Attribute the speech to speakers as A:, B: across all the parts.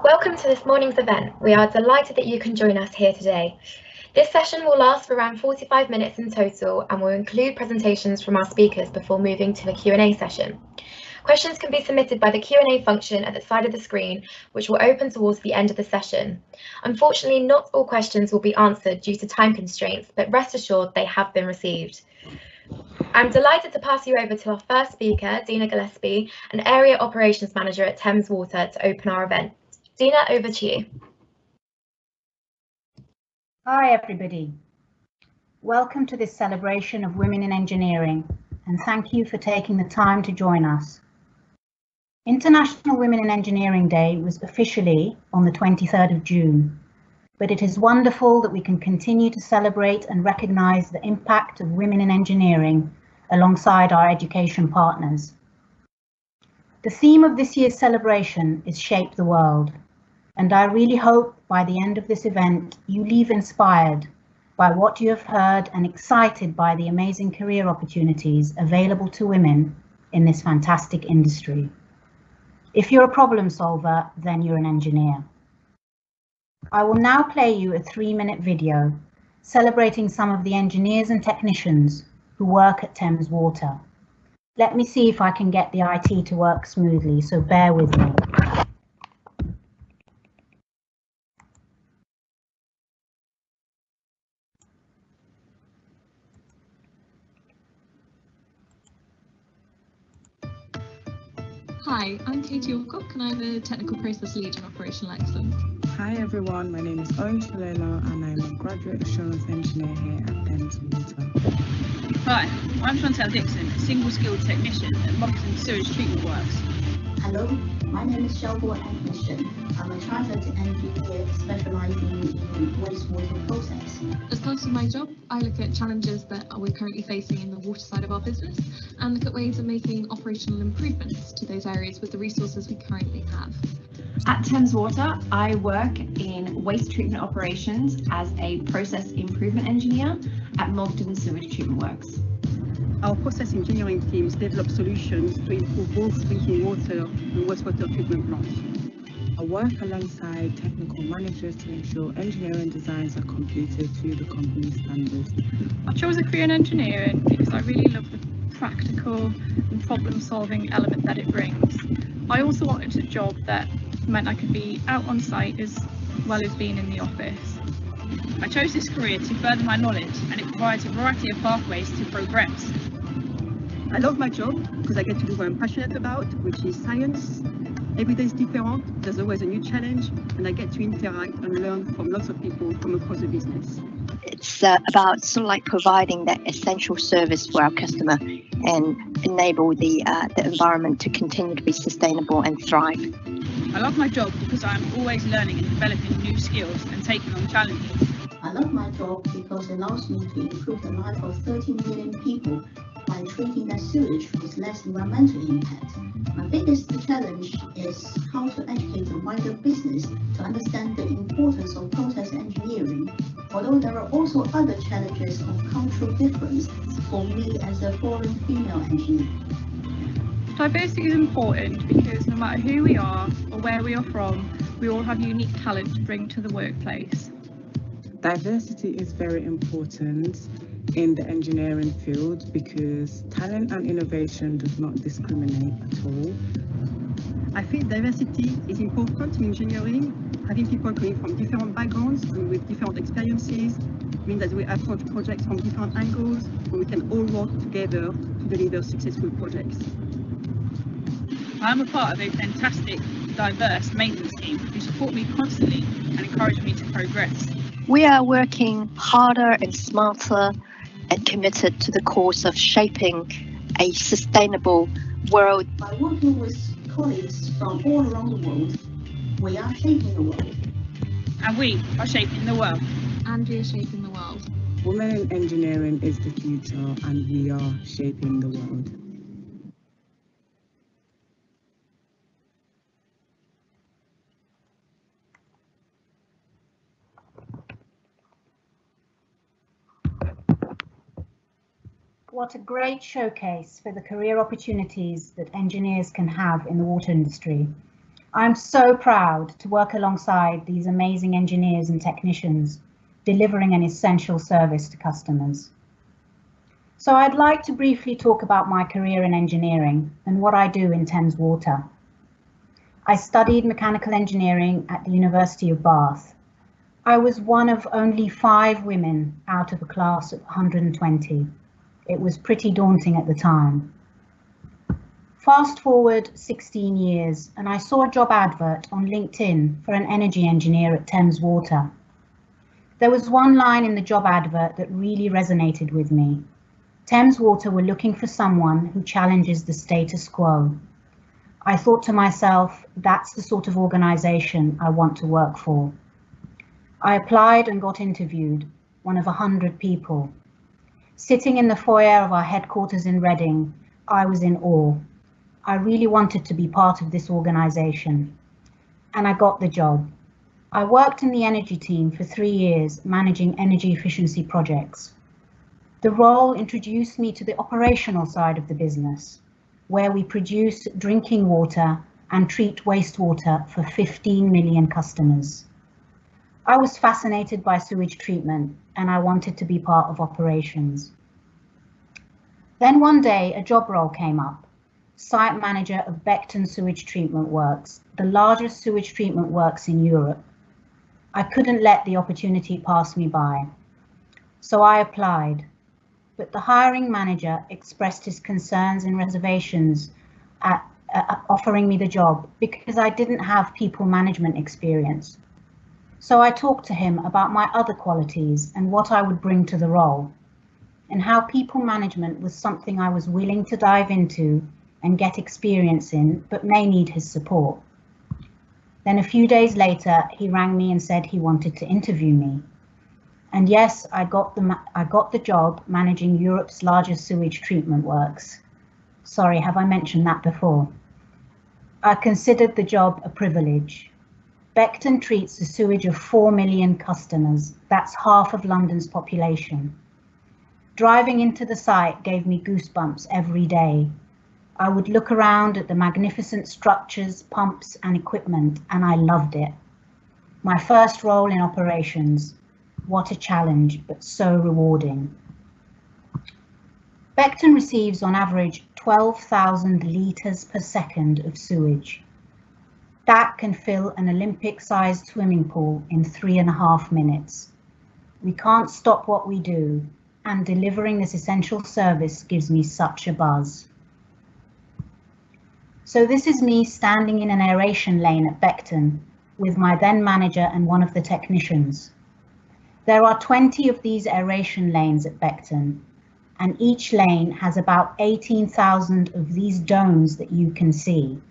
A: Welcome to this morning's event. We are delighted that you can join us here today. This session will last for around 45 minutes in total and will include presentations from our speakers before moving to a Q&A session. Questions can be submitted by the Q&A function at the side of the screen, which will open towards the end of the session. Unfortunately, not all questions will be answered due to time constraints, but rest assured they have been received. I'm delighted to pass you over to our first speaker, Dina Gillespie, an Area Operations Manager at Thames Water, to open our event. Dina, over to you.
B: Hi everybody. Welcome to this celebration of women in engineering, and thank you for taking the time to join us. International Women in Engineering Day was officially on the 23rd of June, but it is wonderful that we can continue to celebrate and recognise the impact of women in engineering alongside our education partners. The theme of this year's celebration is Shape the World, and I really hope by the end of this event you leave inspired by what you have heard and excited by the amazing career opportunities available to women in this fantastic industry. If you're a problem solver, then you're an engineer. I will now play you a 3-minute video celebrating some of the engineers and technicians who work at Thames Water. Let me see if I can get the IT to work smoothly, so bear with me.
C: Hi, I'm Katie Alcock and I'm a Technical Process Lead in Operational Excellence.
D: Hi everyone, my name is Shalela and I'm a Graduate Assurance Engineer here at Thames Water.
E: Hi, I'm Chantal Dixon, a single-skilled technician at Moncton Sewage Treatment Works.
F: Hello, my name is Cheryl Atkinson. I'm a chartered engineer specializing in wastewater process.
C: As part of my job, I look at challenges that we're currently facing in the water side of our business and look at ways of making operational improvements to those areas with the resources we currently have.
G: At Thames Water, I work in waste treatment operations as a process improvement engineer at Moncton Sewage Treatment Works.
E: Our process engineering teams develop solutions to improve both drinking water and wastewater treatment plants.
D: I work alongside technical managers to ensure engineering designs are completed to the company standards.
H: I chose a career in engineering because I really love the practical and problem-solving element that it brings. I also wanted a job that meant I could be out on site as well as being in the office.
E: I chose this career to further my knowledge and it provides a variety of pathways to progress. I love my job because I get to do what I'm passionate about, which is science. Every day is different, there's always a new challenge, and I get to interact and learn from lots of people from across the business.
I: It's about sort of like providing that essential service for our customer and enable the environment to continue to be sustainable and thrive.
E: I love my job because I'm always learning and developing new skills and taking on challenges.
F: I love my job because it allows me to improve the life of 13 million people by treating their sewage with less environmental impact. My biggest challenge is how to educate the wider business to understand the importance of process engineering, although there are also other challenges of cultural difference for me as a foreign female engineer.
H: Diversity is important because no matter who we are or where we are from, we all have unique talent to bring to the workplace.
D: Diversity is very important in the engineering field because talent and innovation does not discriminate at all.
E: I think diversity is important in engineering. Having people coming from different backgrounds and with different experiences means that we approach projects from different angles and we can all work together to deliver successful projects. I'm a part of a fantastic, diverse maintenance team who support me constantly and encourage me to progress.
I: We are working harder and smarter and committed to the cause of shaping a sustainable world.
F: By working with colleagues from all around the world, we are shaping the world.
E: And we are shaping the world.
C: And we are shaping the world.
D: Women in engineering is the future and we are shaping the world.
B: What a great showcase for the career opportunities that engineers can have in the water industry. I'm so proud to work alongside these amazing engineers and technicians, delivering an essential service to customers. So I'd like to briefly talk about my career in engineering and what I do in Thames Water. I studied mechanical engineering at the University of Bath. I was one of only 5 women out of a class of 120. It was pretty daunting at the time. Fast forward 16 years and I saw a job advert on LinkedIn for an energy engineer at Thames Water. There was one line in the job advert that really resonated with me. Thames Water were looking for someone who challenges the status quo. I thought to myself, that's the sort of organisation I want to work for. I applied and got interviewed, one of 100 people. Sitting in the foyer of our headquarters in Reading, I was in awe. I really wanted to be part of this organisation. And I got the job. I worked in the energy team for 3 years, managing energy efficiency projects. The role introduced me to the operational side of the business, where we produce drinking water and treat wastewater for 15 million customers. I was fascinated by sewage treatment and I wanted to be part of operations. Then one day a job role came up, site manager of Beckton Sewage Treatment Works, the largest sewage treatment works in Europe. I couldn't let the opportunity pass me by. So I applied, but the hiring manager expressed his concerns and reservations at offering me the job because I didn't have people management experience. So I talked to him about my other qualities and what I would bring to the role, and how people management was something I was willing to dive into and get experience in, but may need his support. Then a few days later, he rang me and said he wanted to interview me. And yes, I got the job managing Europe's largest sewage treatment works. Sorry, have I mentioned that before? I considered the job a privilege. Beckton treats the sewage of 4 million customers. That's half of London's population. Driving into the site gave me goosebumps every day. I would look around at the magnificent structures, pumps and equipment, and I loved it. My first role in operations. What a challenge, but so rewarding. Beckton receives on average 12,000 litres per second of sewage. That can fill an Olympic-sized swimming pool in 3.5 minutes. We can't stop what we do, and delivering this essential service gives me such a buzz. So this is me standing in an aeration lane at Beckton with my then manager and one of the technicians. There are 20 of these aeration lanes at Beckton, and each lane has about 18,000 of these domes that you can see.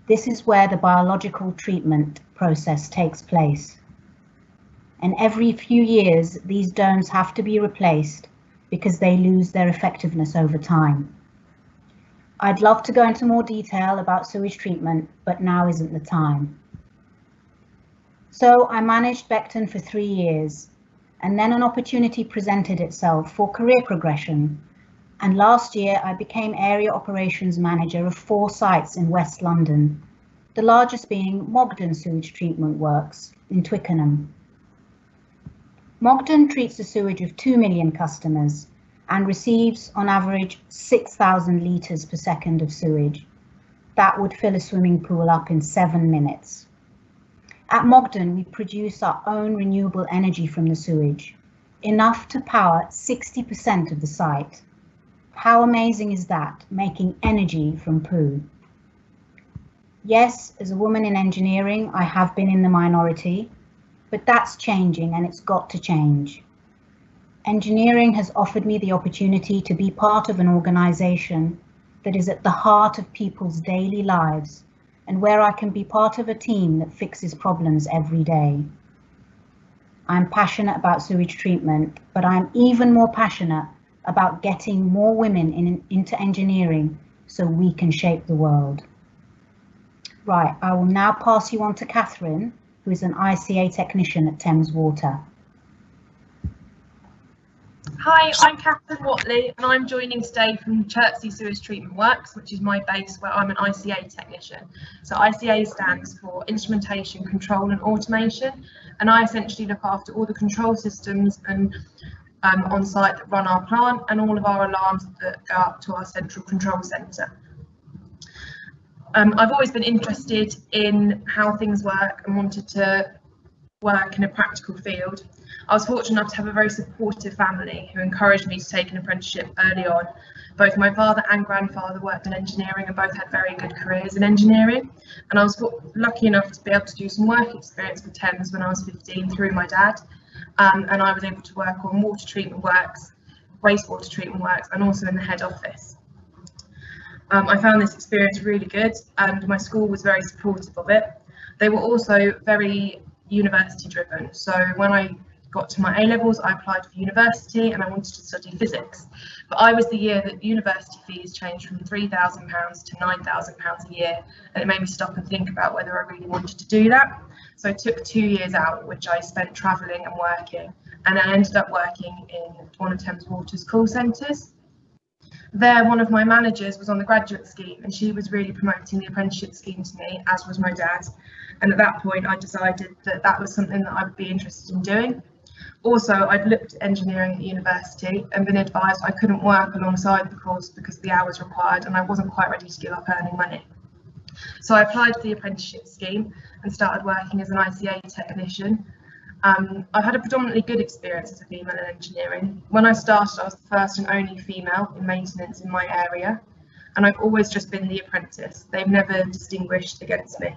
B: This is where the biological treatment process takes place. And every few years, these domes have to be replaced because they lose their effectiveness over time. I'd love to go into more detail about sewage treatment, but now isn't the time. So I managed Beckton for 3 years, and then an opportunity presented itself for career progression. And last year I became area operations manager of 4 sites in West London, the largest being Mogden Sewage Treatment Works in Twickenham. Mogden treats the sewage of 2 million customers and receives on average 6,000 litres per second of sewage. That would fill a swimming pool up in 7 minutes. At Mogden, we produce our own renewable energy from the sewage, enough to power 60% of the site. How amazing is that, making energy from poo? Yes, as a woman in engineering, I have been in the minority, but that's changing and it's got to change. Engineering has offered me the opportunity to be part of an organisation that is at the heart of people's daily lives and where I can be part of a team that fixes problems every day. I'm passionate about sewage treatment, but I'm even more passionate about getting more women into engineering so we can shape the world. Right, I will now pass you on to Katherine, who is an ICA technician at Thames Water.
J: Hi, I'm Katherine Whatley, and I'm joining today from Chertsey Sewage Treatment Works, which is my base where I'm an ICA technician. So ICA stands for Instrumentation, Control and Automation, and I essentially look after all the control systems and on site that run our plant and all of our alarms that go up to our central control centre. I've always been interested in how things work and wanted to work in a practical field. I was fortunate enough to have a very supportive family who encouraged me to take an apprenticeship early on. Both my father and grandfather worked in engineering and both had very good careers in engineering. And I was lucky enough to be able to do some work experience with Thames when I was 15 through my dad. And I was able to work on water treatment works, wastewater treatment works, and also in the head office. I found this experience really good and my school was very supportive of it. They were also very university driven. So when I got to my A-levels, I applied for university and I wanted to study physics. But I was the year that university fees changed from £3,000 to £9,000 a year, and it made me stop and think about whether I really wanted to do that. So I took 2 years out, which I spent travelling and working, and I ended up working in one of Thames Water's call centres. There, one of my managers was on the graduate scheme and she was really promoting the apprenticeship scheme to me, as was my dad. And at that point, I decided that that was something that I would be interested in doing. Also, I'd looked at engineering at university and been advised I couldn't work alongside the course because of the hours required and I wasn't quite ready to give up earning money. So I applied for the apprenticeship scheme and started working as an ICA technician. I've had a predominantly good experience as a female in engineering. When I started, I was the first and only female in maintenance in my area, and I've always just been the apprentice. They've never distinguished against me.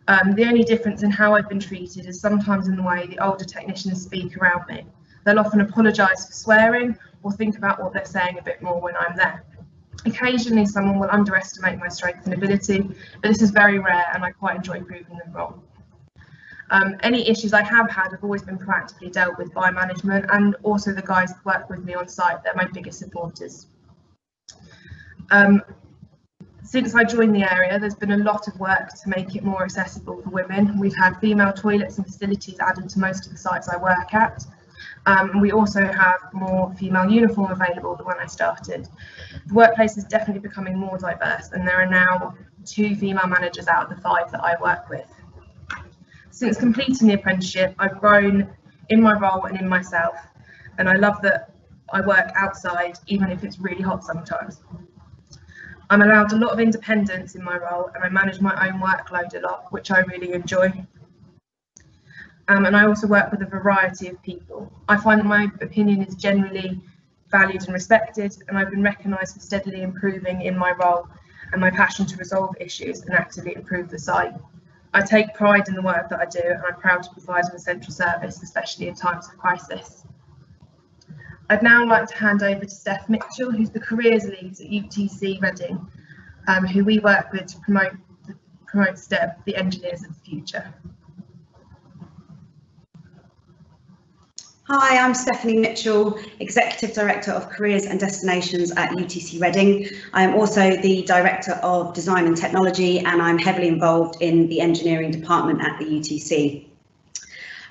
J: The only difference in how I've been treated is sometimes in the way the older technicians speak around me. They'll often apologise for swearing or think about what they're saying a bit more when I'm there. Occasionally someone will underestimate my strength and ability, but this is very rare and I quite enjoy proving them wrong. Any issues I have had have always been proactively dealt with by management and also the guys that work with me on site. They're my biggest supporters. Since I joined the area, there's been a lot of work to make it more accessible for women. We've had female toilets and facilities added to most of the sites I work at. And we also have more female uniform available than when I started. The workplace is definitely becoming more diverse and there are now 2 female managers out of the 5 that I work with. Since completing the apprenticeship, I've grown in my role and in myself, and I love that I work outside, even if it's really hot sometimes. I'm allowed a lot of independence in my role, and I manage my own workload a lot, which I really enjoy. And I also work with a variety of people. I find that my opinion is generally valued and respected, and I've been recognised for steadily improving in my role and my passion to resolve issues and actively improve the site. I take pride in the work that I do and I'm proud to provide an essential service, especially in times of crisis. I'd now like to hand over to Steph Mitchell, who's the Careers Lead at UTC Reading, who we work with to promote STEP, the engineers of the future.
K: Hi, I'm Stephanie Mitchell, Executive Director of Careers and Destinations at UTC Reading. I am also the Director of Design and Technology and I'm heavily involved in the engineering department at the UTC.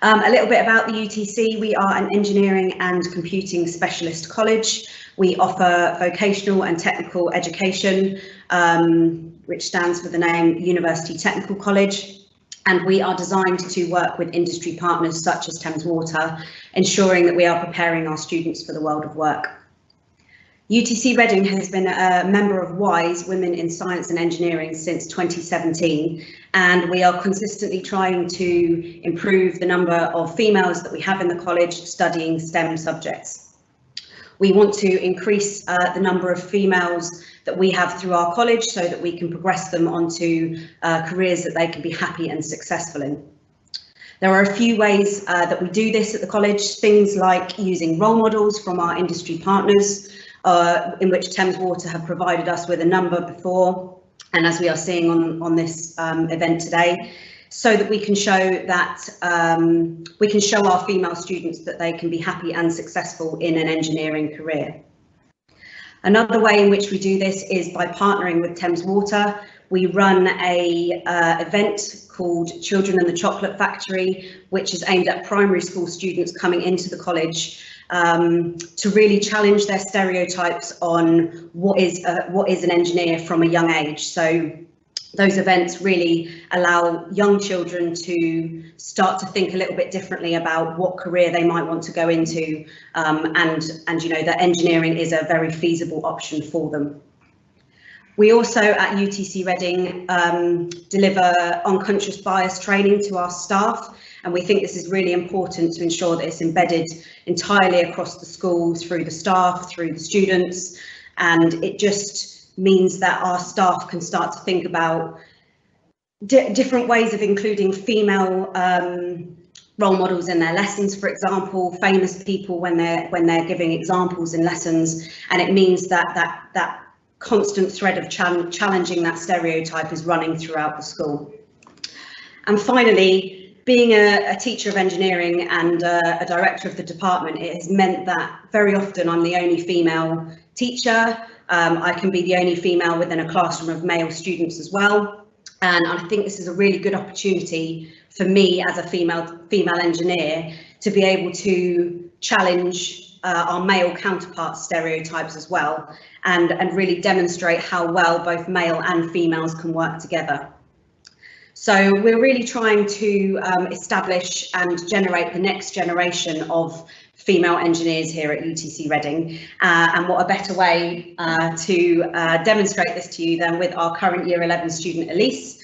K: A little bit about the UTC. We are an engineering and computing specialist college. We offer vocational and technical education, which stands for the name University Technical College. And we are designed to work with industry partners such as Thames Water, ensuring that we are preparing our students for the world of work. UTC Reading has been a member of WISE, Women in Science and Engineering, since 2017, and we are consistently trying to improve the number of females that we have in the college studying STEM subjects. We want to increase the number of females that we have through our college so that we can progress them onto careers that they can be happy and successful in. There are a few ways that we do this at the college, things like using role models from our industry partners, in which Thames Water have provided us with a number before, and as we are seeing on this event today, so that we can show that we can show our female students that they can be happy and successful in an engineering career. Another way in which we do this is by partnering with Thames Water. We run a event called Children in the Chocolate Factory, which is aimed at primary school students coming into the college to really challenge their stereotypes on what is an engineer from a young age. So those events really allow young children to start to think a little bit differently about what career they might want to go into, and you know that engineering is a very feasible option for them. We also at UTC Reading deliver unconscious bias training to our staff, and we think this is really important to ensure that it's embedded entirely across the school, through the staff, through the students, and it just means that our staff can start to think about different ways of including female role models in their lessons, for example, famous people when they're giving examples in lessons, and it means that constant thread of challenging that stereotype is running throughout the school. And finally, being a teacher of engineering and a director of the department, it has meant that very often I'm the only female teacher. I can be the only female within a classroom of male students as well. And I think this is a really good opportunity for me as a female engineer to be able to challenge our male counterparts' stereotypes as well, and really demonstrate how well both male and females can work together. So we're really trying to establish and generate the next generation of female engineers here at UTC Reading, and what a better way to demonstrate this to you than with our current Year 11 student Elise.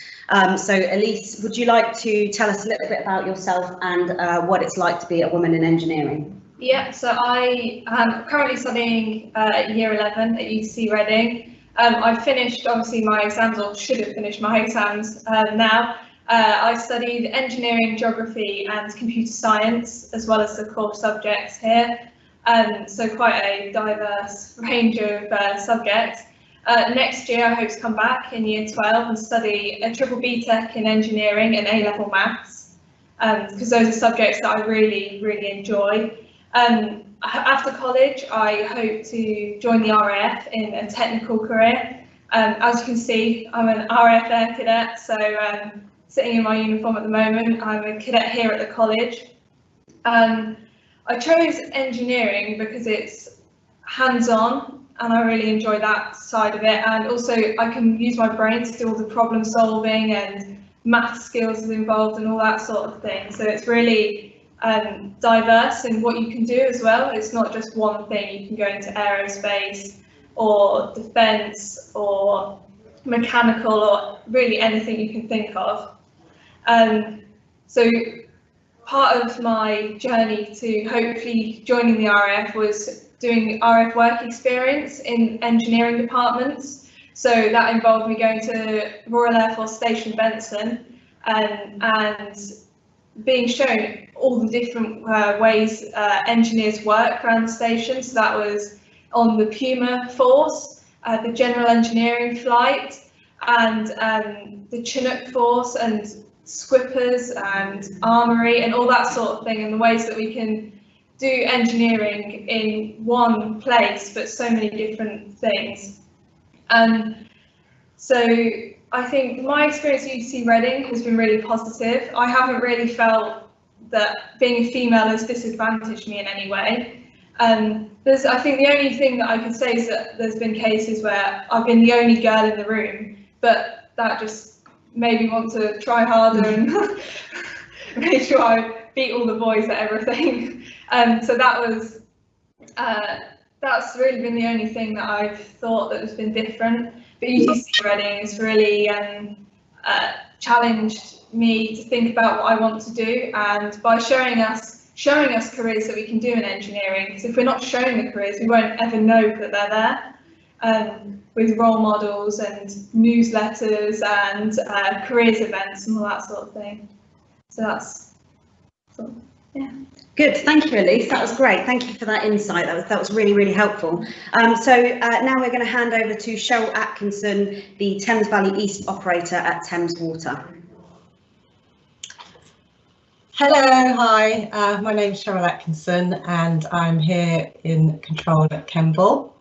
K: So Elise, would you like to tell us a little bit about yourself and what it's like to be a woman in engineering?
L: Yeah, so I am currently studying Year 11 at UTC Reading. I've finished obviously my exams, or should have finished my exams now. I studied engineering, geography and computer science, as well as the core subjects here. So quite a diverse range of subjects. Next year I hope to come back in Year 12 and study a triple BTEC in engineering and A-level maths, because those are subjects that I really enjoy. After college, I hope to join the RAF in a technical career. As you can see, I'm an RAF Air Cadet, so sitting in my uniform at the moment. I'm a cadet here at the college. I chose engineering because it's hands-on and I really enjoy that side of it, and also I can use my brain to do all the problem solving and math skills involved and all that sort of thing. So it's really diverse in what you can do as well. It's not just one thing. You can go into aerospace or defence or mechanical or really anything you can think of. So part of my journey to hopefully joining the RAF was doing RAF work experience in engineering departments. So that involved me going to Royal Air Force Station Benson and being shown all the different ways engineers work around the station. So that was on the Puma Force, the General Engineering Flight, and the Chinook Force, and Squippers and Armoury and all that sort of thing, and the ways that we can do engineering in one place, but so many different things. So I think my experience at UTC Reading has been really positive. I haven't really felt that being a female has disadvantaged me in any way. I think the only thing that I could say is that there's been cases where I've been the only girl in the room, but that just made me want to try harder and make sure I beat all the boys at everything. So that's really been the only thing that I've thought that has been different. But UTC Reading has really challenged me to think about what I want to do, and by showing us careers that we can do in engineering, because if we're not shown the careers, we won't ever know that they're there. With role models and newsletters and careers events and all that sort of thing. So yeah.
K: Good, thank you, Elise. That was great. Thank you for that insight. That was really helpful. So now we're going to hand over to Cheryl Atkinson, the Thames Valley East operator at Thames Water.
M: Hello, hi. My name's Cheryl Atkinson, and I'm here in control at Kemble.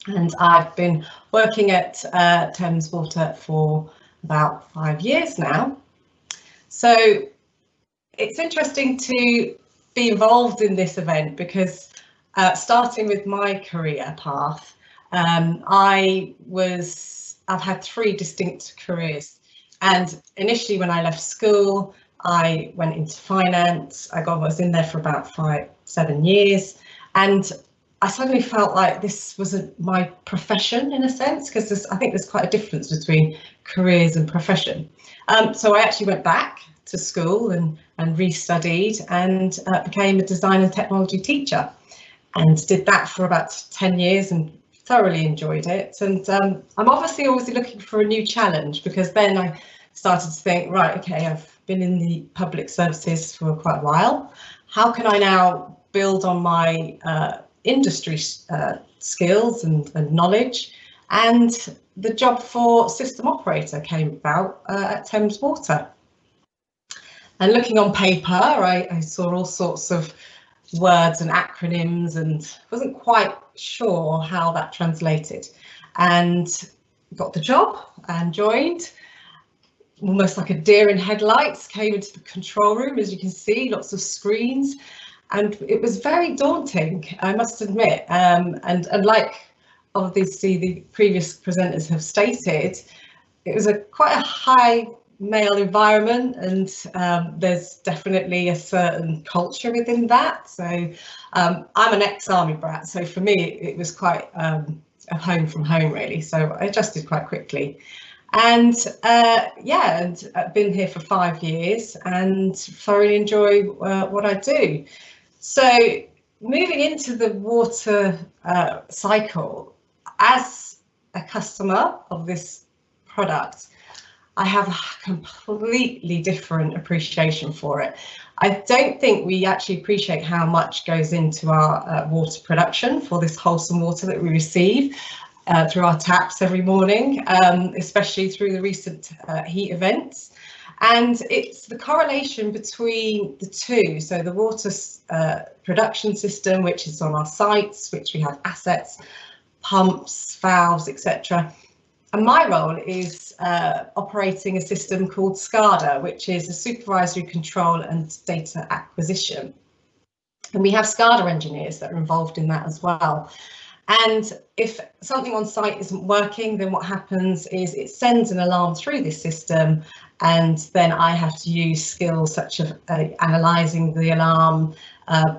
M: And I've been working at Thames Water for about 5 years now. So it's interesting to be involved in this event because starting with my career path, I've had 3 distinct careers. And initially when I left school, I went into finance. I was in there for about 5-7 years. And I suddenly felt like this wasn't my profession in a sense, because I think there's quite a difference between careers and profession. So I actually went back to school and restudied and became a design and technology teacher, and did that for about 10 years and thoroughly enjoyed it. And I'm obviously always looking for a new challenge, because then I started to think, right, okay, I've been in the public services for quite a while. How can I now build on my industry skills and knowledge? And the job for system operator came about at Thames Water. And looking on paper, I saw all sorts of words and acronyms and wasn't quite sure how that translated, and got the job and joined. Almost like a deer in headlights, came into the control room, as you can see, lots of screens, and it was very daunting, I must admit. And like obviously the previous presenters have stated, it was quite a high male environment, and there's definitely a certain culture within that. So I'm an ex-army brat, so for me it was quite a home from home really, so I adjusted quite quickly. And yeah, and I've been here for 5 years and thoroughly enjoy what I do. So moving into the water cycle, as a customer of this product, I have a completely different appreciation for it. I don't think we actually appreciate how much goes into our water production for this wholesome water that we receive through our taps every morning, especially through the recent heat events. And it's the correlation between the two. So the water production system, which is on our sites, which we have assets, pumps, valves, etc. And my role is operating a system called SCADA, which is a supervisory control and data acquisition. And we have SCADA engineers that are involved in that as well. And if something on site isn't working, then what happens is it sends an alarm through this system, and then I have to use skills such as analysing the alarm,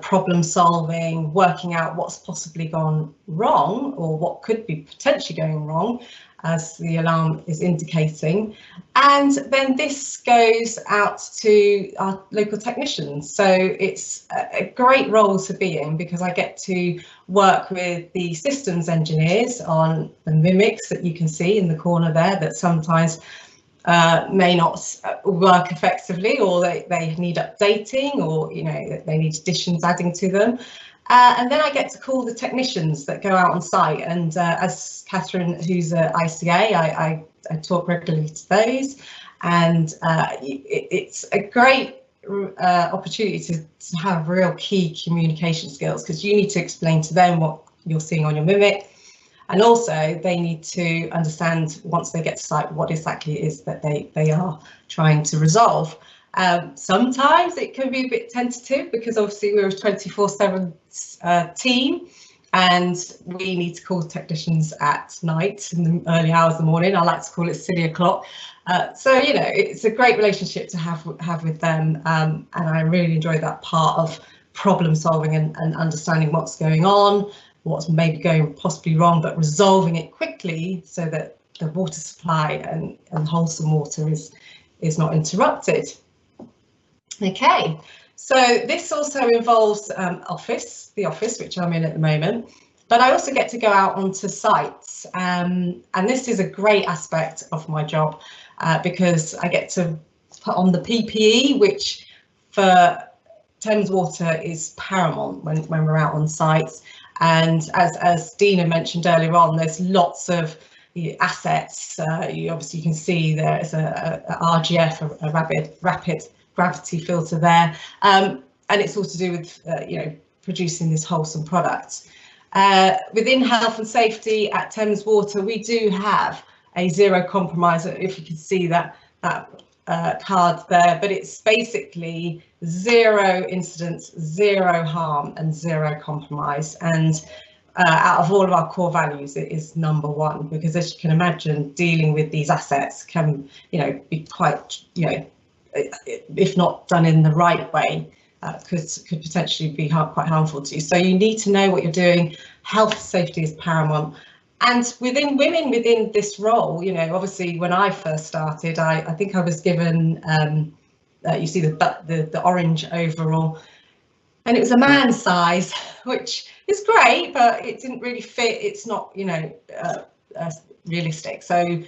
M: problem solving, working out what's possibly gone wrong or what could be potentially going wrong, as the alarm is indicating. And then this goes out to our local technicians. So it's a great role to be in, because I get to work with the systems engineers on the mimics that you can see in the corner there that sometimes may not work effectively, or they need updating, or they need additions adding to them. And then I get to call the technicians that go out on site, and as Katherine, who's at ICA, I talk regularly to those, and it's a great opportunity to have real key communication skills, because you need to explain to them what you're seeing on your mimic, and also they need to understand, once they get to site, what exactly it is that they are trying to resolve. Sometimes it can be a bit tentative, because obviously we're a 24/7 team, and we need to call technicians at night in the early hours of the morning. I like to call it silly o'clock. So it's a great relationship to have with them, and I really enjoy that part of problem solving and understanding what's going on, what's maybe going possibly wrong, but resolving it quickly so that the water supply and wholesome water is not interrupted. Okay, so this also involves the office, which I'm in at the moment, but I also get to go out onto sites, and this is a great aspect of my job, because I get to put on the PPE, which for Thames Water is paramount when we're out on sites. And as Dina mentioned earlier on, there's lots of assets. You can see there's a RGF, a rapid gravity filter there, and it's all to do with producing this wholesome product. Within health and safety at Thames Water, we do have a zero compromise. If you can see that card there, but it's basically 0 incidents, 0 harm and 0 compromise. And out of all of our core values, it is number 1, because as you can imagine, dealing with these assets can, be quite, if not done in the right way, could potentially be quite harmful to you. So you need to know what you're doing. Health, safety is paramount. And within women within this role, obviously when I first started, I think I was given, you see the orange overall, and it was a man's size, which is great, but it didn't really fit. It's not, realistic. So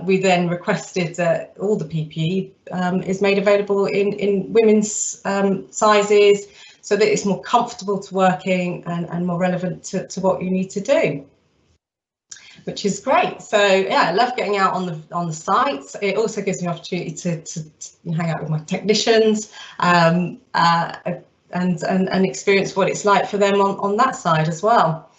M: we then requested that all the PPE is made available in women's sizes, so that it's more comfortable to working and more relevant to what you need to do, which is great. So yeah, I love getting out on the sites. It also gives me opportunity to hang out with my technicians and experience what it's like for them on that side as well.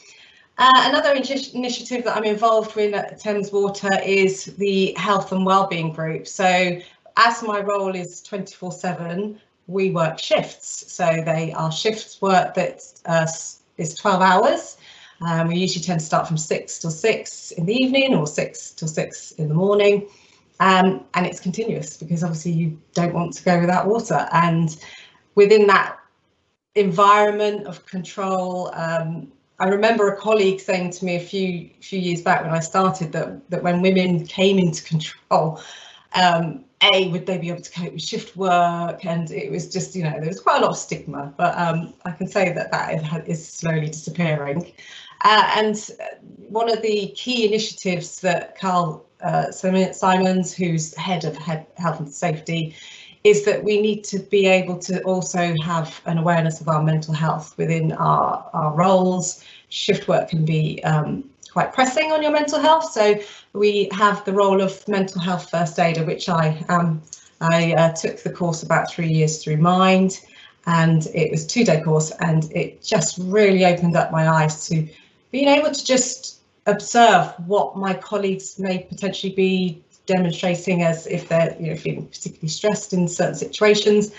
M: Another initiative that I'm involved with at Thames Water is the health and wellbeing group. So as my role is 24/7, we work shifts. So they are shifts work that is 12 hours. We usually tend to start from 6 till 6 in the evening or 6 till 6 in the morning. And it's continuous, because obviously you don't want to go without water. And within that environment of control, I remember a colleague saying to me a few years back when I started that when women came into control, would they be able to cope with shift work? And it was just, there was quite a lot of stigma, but I can say that is slowly disappearing. And one of the key initiatives that Carl Simons, who's head of health and safety, is that we need to be able to also have an awareness of our mental health within our roles. Shift work can be quite pressing on your mental health, so we have the role of mental health first aider, which I took the course about 3 years through Mind, and it was a 2-day course, and it just really opened up my eyes to being able to just observe what my colleagues may potentially be demonstrating as if they're feeling particularly stressed in certain situations.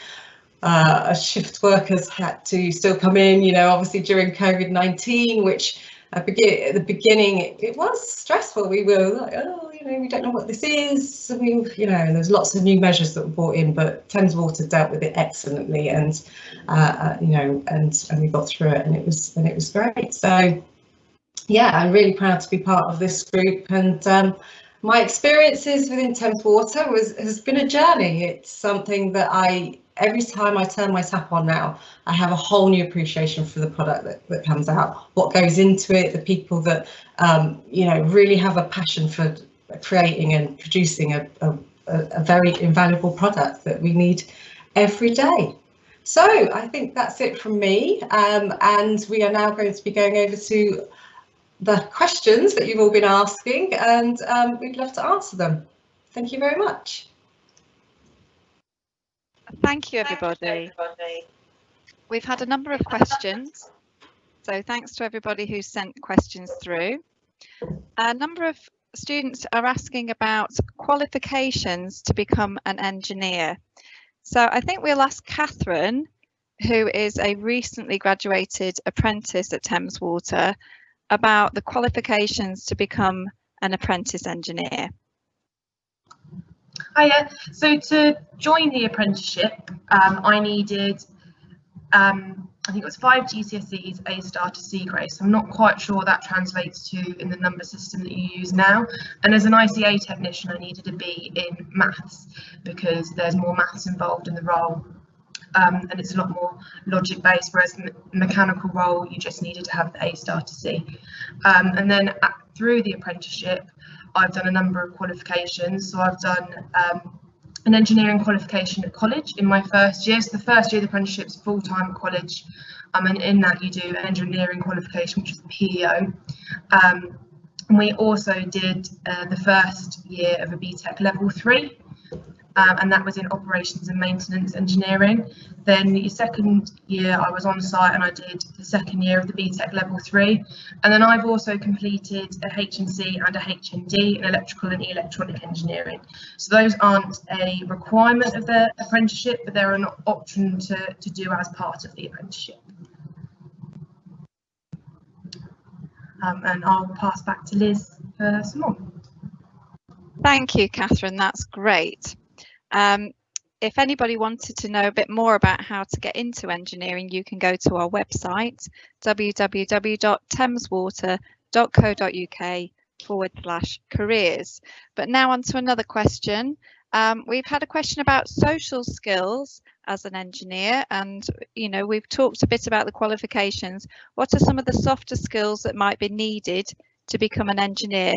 M: Shift workers had to still come in, obviously during COVID-19, which at the beginning it was stressful. We were like, we don't know what this is. There's lots of new measures that were brought in, but Thames Water dealt with it excellently, and and we got through it, and it was great. So yeah, I'm really proud to be part of this group, and my experiences within Thames Water has been a journey. It's something that every time I turn my tap on now, I have a whole new appreciation for the product that comes out, what goes into it, the people that really have a passion for creating and producing a very invaluable product that we need every day. So I think that's it from me, and we are now going to be going over to the questions that you've all been asking, and we'd love to answer them. Thank you very much.
N: Thank you, everybody. We've had a number of questions, so thanks to everybody who sent questions through. A number of students are asking about qualifications to become an engineer. So I think we'll ask Katherine, who is a recently graduated apprentice at Thames Water, about the qualifications to become an apprentice engineer.
J: Hiya. So to join the apprenticeship, I needed, I think it was 5 GCSEs, A star to C grade. So I'm not quite sure what that translates to in the number system that you use now. And as an ICA technician, I needed a B in maths, because there's more maths involved in the role. And it's a lot more logic based, whereas the mechanical role, you just needed to have the A star to C. And then through the apprenticeship, I've done a number of qualifications. So I've done an engineering qualification at college in my first year. So the first year of the apprenticeship is full-time at college, and in that you do an engineering qualification, which is PEO. And we also did the first year of a BTEC level 3. and that was in operations and maintenance engineering. Then your second year I was on site and I did the second year of the VTALK level 3, and then I've also completed a HNC and a HND in electrical and electronic engineering. So those aren't a requirement of the apprenticeship, but they're an option to do as part of the apprenticeship. And I'll pass back to Liz for some more.
N: Thank you, Katherine, that's great. If anybody wanted to know a bit more about how to get into engineering, you can go to our website, www.thameswater.co.uk/careers. But now on to another question. We've had a question about social skills as an engineer, and we've talked a bit about the qualifications. What are some of the softer skills that might be needed to become an engineer?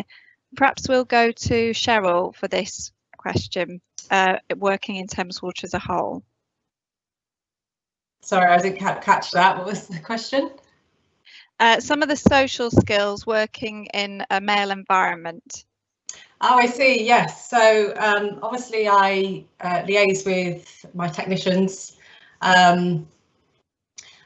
N: Perhaps we'll go to Cheryl for this question, working in Thames Water as a whole.
M: Sorry, I didn't catch that. What was the question?
N: Some of the social skills working in a male environment.
M: Oh, I see. Yes. So obviously I liaise with my technicians, and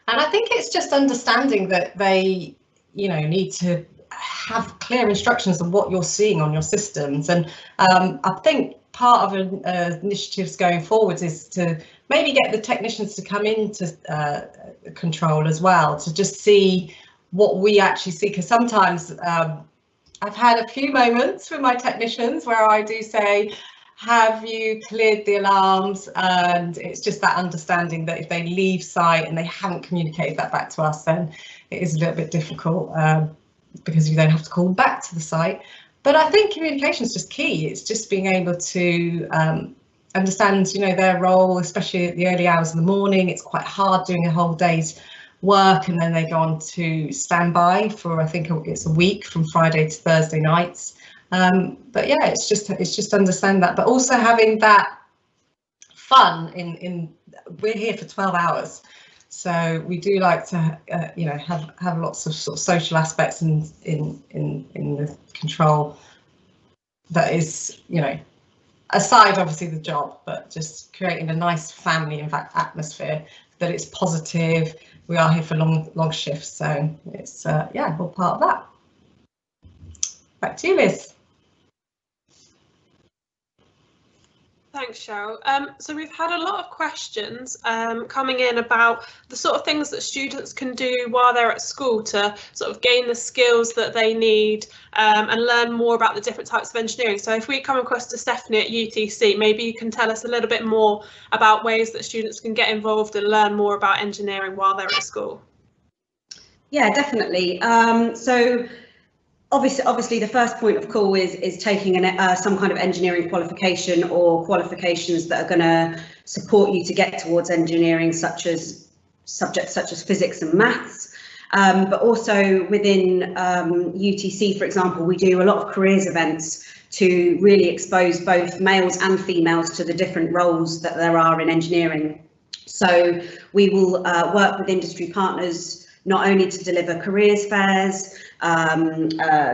M: I think it's just understanding that they, need to have clear instructions of what you're seeing on your systems. And I think part of initiatives going forwards is to maybe get the technicians to come into control as well, to just see what we actually see, because sometimes I've had a few moments with my technicians where I do say, have you cleared the alarms? And it's just that understanding that if they leave site and they haven't communicated that back to us, then it is a little bit difficult, because you then have to call back to the site. But I think communication is just key. It's just being able to understand, their role, especially at the early hours of the morning. It's quite hard doing a whole day's work, and then they go on to standby for, I think it's a week from Friday to Thursday nights. But yeah, it's just understand that, but also having that fun in we're here for 12 hours. So we do like to, have lots of sort of social aspects in the control. That is, aside obviously the job, but just creating a nice family, in fact, atmosphere, that it's positive. We are here for long shifts, so it's all part of that. Back to you, Liz.
O: Thanks, Cheryl. So we've had a lot of questions coming in about the sort of things that students can do while they're at school to sort of gain the skills that they need and learn more about the different types of engineering. So if we come across to Stephanie at UTC, maybe you can tell us a little bit more about ways that students can get involved and learn more about engineering while they're at school.
K: Yeah, definitely. So obviously the first point of call is taking some kind of engineering qualification or qualifications that are going to support you to get towards engineering, such as subjects such as physics and maths. But also within UTC, for example, we do a lot of careers events to really expose both males and females to the different roles that there are in engineering. So we will work with industry partners not only to deliver careers fairs,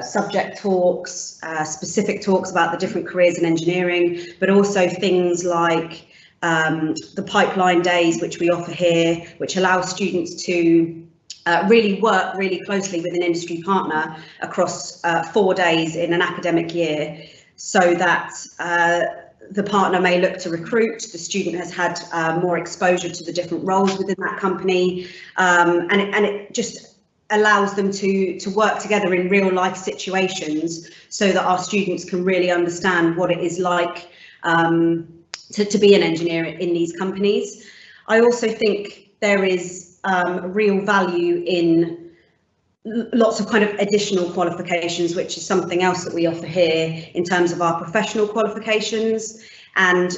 K: subject talks, specific talks about the different careers in engineering, but also things like the pipeline days, which we offer here, which allow students to really work really closely with an industry partner across 4 days in an academic year, so that the partner may look to recruit, the student has had more exposure to the different roles within that company, and it just allows them to work together in real life situations, so that our students can really understand what it is like to be an engineer in these companies. I also think there is real value in lots of kind of additional qualifications, which is something else that we offer here in terms of our professional qualifications, and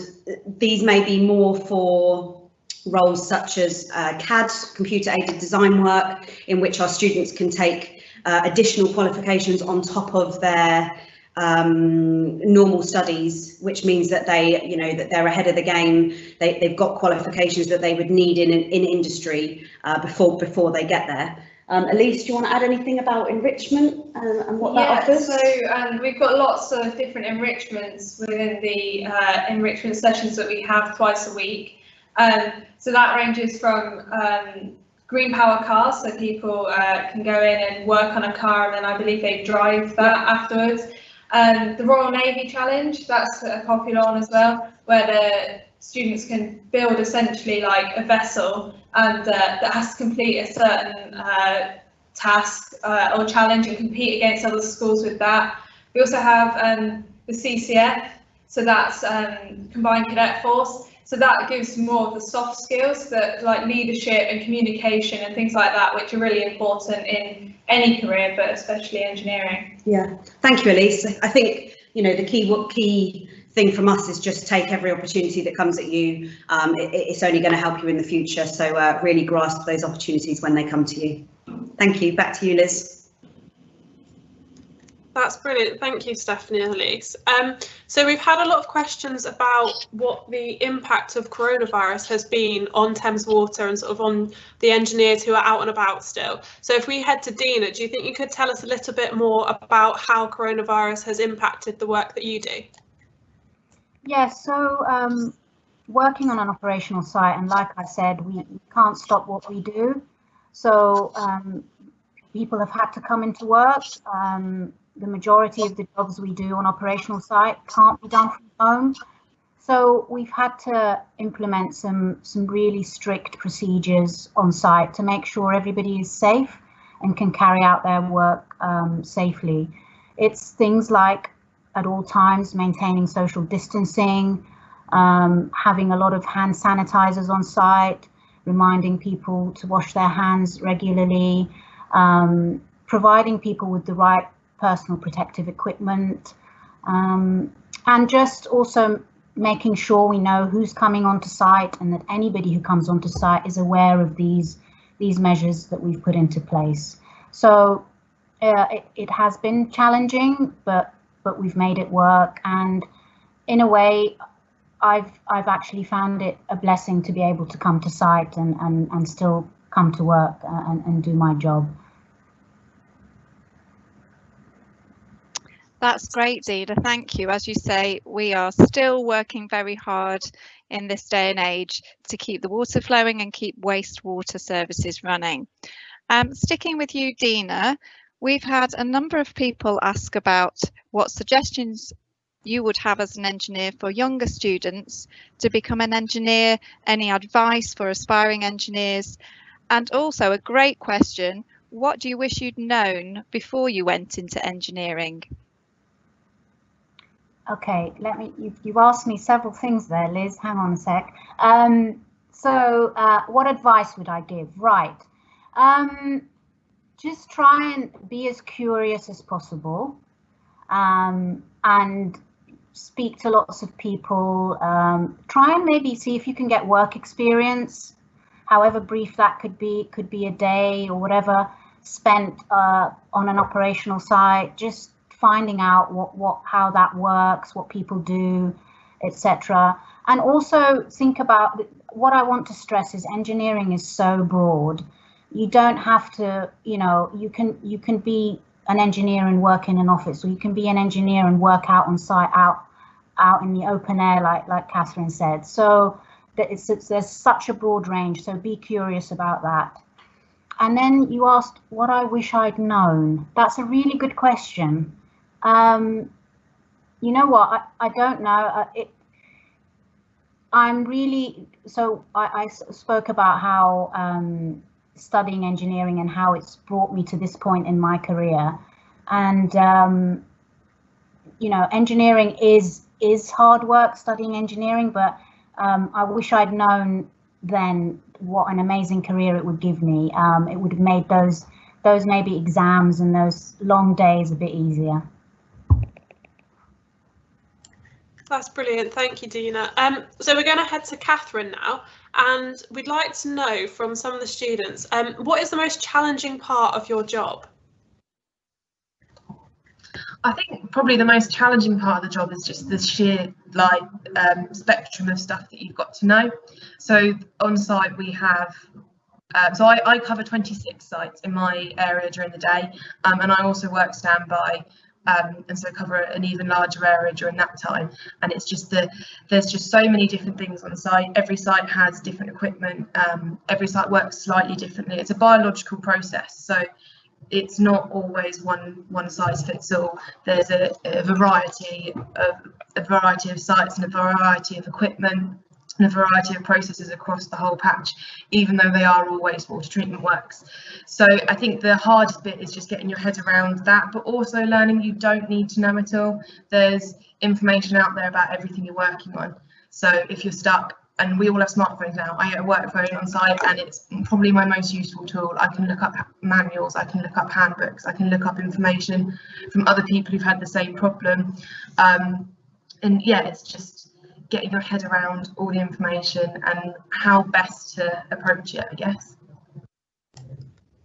K: these may be more for roles such as CAD, computer aided design work, in which our students can take additional qualifications on top of their normal studies, which means that that they're ahead of the game. They've got qualifications that they would need in industry before they get there. Elise, do you want to add anything about enrichment and what that offers?
L: So we've got lots of different enrichments within the enrichment sessions that we have twice a week. So that ranges from green power cars, so people can go in and work on a car and then I believe they drive that afterwards. The Royal Navy Challenge, that's a popular one as well, where the students can build essentially like a vessel and that has to complete a certain task or challenge and compete against other schools with that. We also have the CCF, so that's Combined Cadet Force. So that gives more of the soft skills that like leadership and communication and things like that, which are really important in any career, but especially engineering.
K: Yeah, thank you, Elise. I think, you know, the key thing from us is just take every opportunity that comes at you. It's only going to help you in the future. So really grasp those opportunities when they come to you. Thank you. Back to you, Liz.
O: That's brilliant. Thank you, Stephanie and Elise. So we've had a lot of questions about what the impact of coronavirus has been on Thames Water and sort of on the engineers who are out and about still. So if we head to Dina, do you think you could tell us a little bit more about how coronavirus has impacted the work that you do?
B: Yes, so working on an operational site, and like I said, we can't stop what we do. So people have had to come into work. The majority of the jobs we do on operational site can't be done from home. So we've had to implement some really strict procedures on site to make sure everybody is safe and can carry out their work safely. It's things like at all times maintaining social distancing, having a lot of hand sanitizers on site, reminding people to wash their hands regularly, providing people with the right personal protective equipment, and just also making sure we know who's coming onto site and that anybody who comes onto site is aware of these measures that we've put into place. So it has been challenging, but we've made it work, and in a way I've actually found it a blessing to be able to come to site and still come to work and do my job.
N: That's great, Dina. Thank you. As you say, we are still working very hard in this day and age to keep the water flowing and keep wastewater services running. Sticking with you, Dina, we've had a number of people ask about what suggestions you would have as an engineer for younger students to become an engineer, any advice for aspiring engineers, and also a great question, what do you wish you'd known before you went into engineering?
B: Okay, you've asked me several things there, Liz, hang on a sec. So what advice would I give? Right, just try and be as curious as possible, and speak to lots of people. Try and maybe see if you can get work experience, however brief that could be a day or whatever, spent on an operational site, just finding out how that works, what people do, etc. And also think about, what I want to stress is engineering is so broad. You don't have to, you know, you can be an engineer and work in an office, or you can be an engineer and work out on site, out in the open air, like Katherine said. So there's such a broad range, so be curious about that. And then you asked what I wish I'd known. That's a really good question. You know what, I don't know. I'm really, so I spoke about how studying engineering and how it's brought me to this point in my career. And, you know, engineering is hard work, studying engineering, but I wish I'd known then what an amazing career it would give me. It would have made those maybe exams and those long days a bit easier.
O: That's brilliant. Thank you, Dina. So we're going to head to Katherine now, and we'd like to know from some of the students, what is the most challenging part of your job?
J: I think probably the most challenging part of the job is just the sheer spectrum of stuff that you've got to know. So on site we have So I cover 26 sites in my area during the day, and I also work standby, and so cover an even larger area during that time. And it's just there's just so many different things on site. Every site has different equipment. Every site works slightly differently. It's a biological process, so it's not always one size fits all. There's a variety of sites and a variety of equipment and a variety of processes across the whole patch, even though they are all wastewater treatment works. So I think the hardest bit is just getting your head around that, but also learning you don't need to know it all. There's information out there about everything you're working on. So if you're stuck, and we all have smartphones now, I get a work phone on site and it's probably my most useful tool. I can look up manuals, I can look up handbooks, I can look up information from other people who've had the same problem. And yeah, it's just getting your head around all the information and how best to approach it, I guess.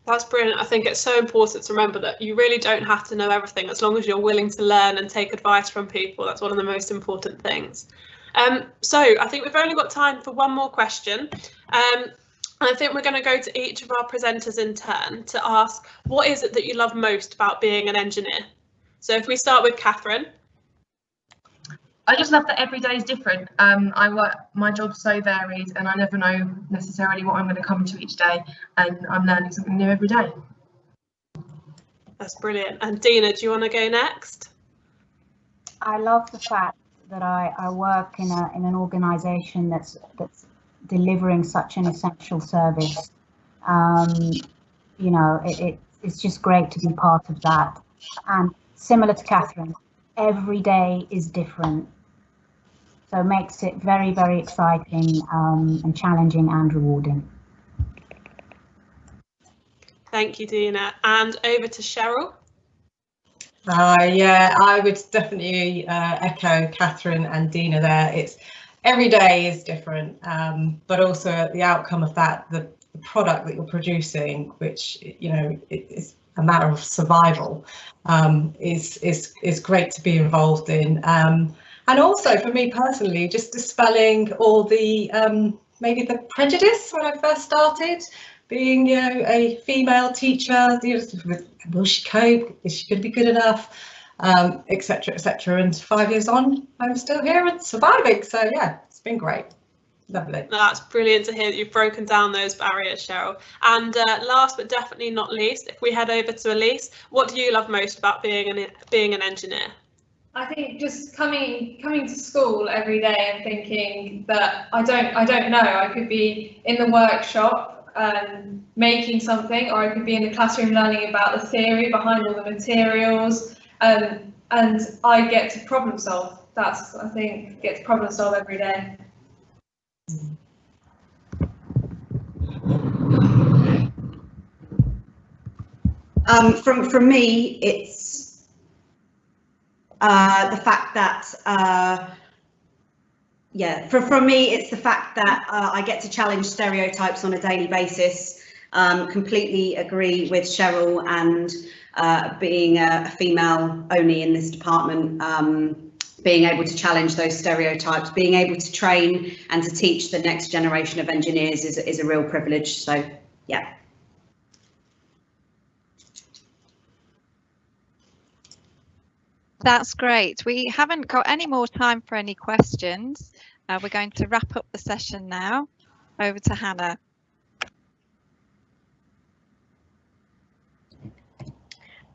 O: That's brilliant. I think it's so important to remember that you really don't have to know everything as long as you're willing to learn and take advice from people. That's one of the most important things. So I think we've only got time for one more question. And I think we're going to go to each of our presenters in turn to ask, what is it that you love most about being an engineer? So if we start with Katherine.
J: I just love that every day is different. My job's so varied and I never know necessarily what I'm going to come to each day, and I'm learning something new every day.
O: That's brilliant. And Dina, do you want to go next?
B: I love the fact that I work in an organisation that's delivering such an essential service. You know, it's just great to be part of that. And similar to Katherine, every day is different, so it makes it very, very exciting and challenging and rewarding.
O: Thank you, Dina. And over to Cheryl.
M: Yeah, I would definitely echo Katherine and Dina there. It's every day is different, but also the outcome of that, the product that you're producing, which, you know, it's a matter of survival, is great to be involved in. And also for me personally, just dispelling all the maybe the prejudice when I first started, being, you know, a female teacher, you know, will she cope? Is she going to be good enough? Etc. etc. And 5 years on, I'm still here and surviving. So yeah, it's been great. Lovely.
O: That's brilliant to hear that you've broken down those barriers, Cheryl. And last but definitely not least, if we head over to Elise, what do you love most about being an engineer?
L: I think just coming to school every day and thinking that I don't know. I could be in the workshop making something, or I could be in the classroom learning about the theory behind all the materials, and I get to problem solve. That's, I think, get to problem solve every day.
K: From me, it's the fact that from me, it's the fact that I get to challenge stereotypes on a daily basis. Completely agree with Cheryl, and being a female only in this department, being able to challenge those stereotypes, being able to train and to teach the next generation of engineers is a real privilege. So yeah.
N: That's great. We haven't got any more time for any questions. We're going to wrap up the session now. Over to Hannah.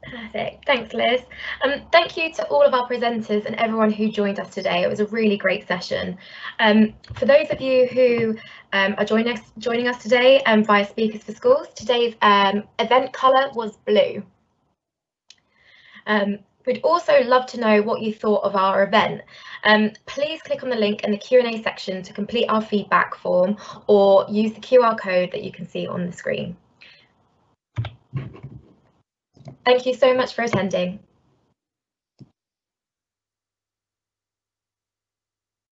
A: Perfect. Thanks, Liz. Thank you to all of our presenters and everyone who joined us today. It was a really great session. For those of you who are joining us today via Speakers for Schools, today's event colour was blue. We'd also love to know what you thought of our event. Please click on the link in the Q&A section to complete our feedback form, or use the QR code that you can see on the screen. Thank you so much for attending.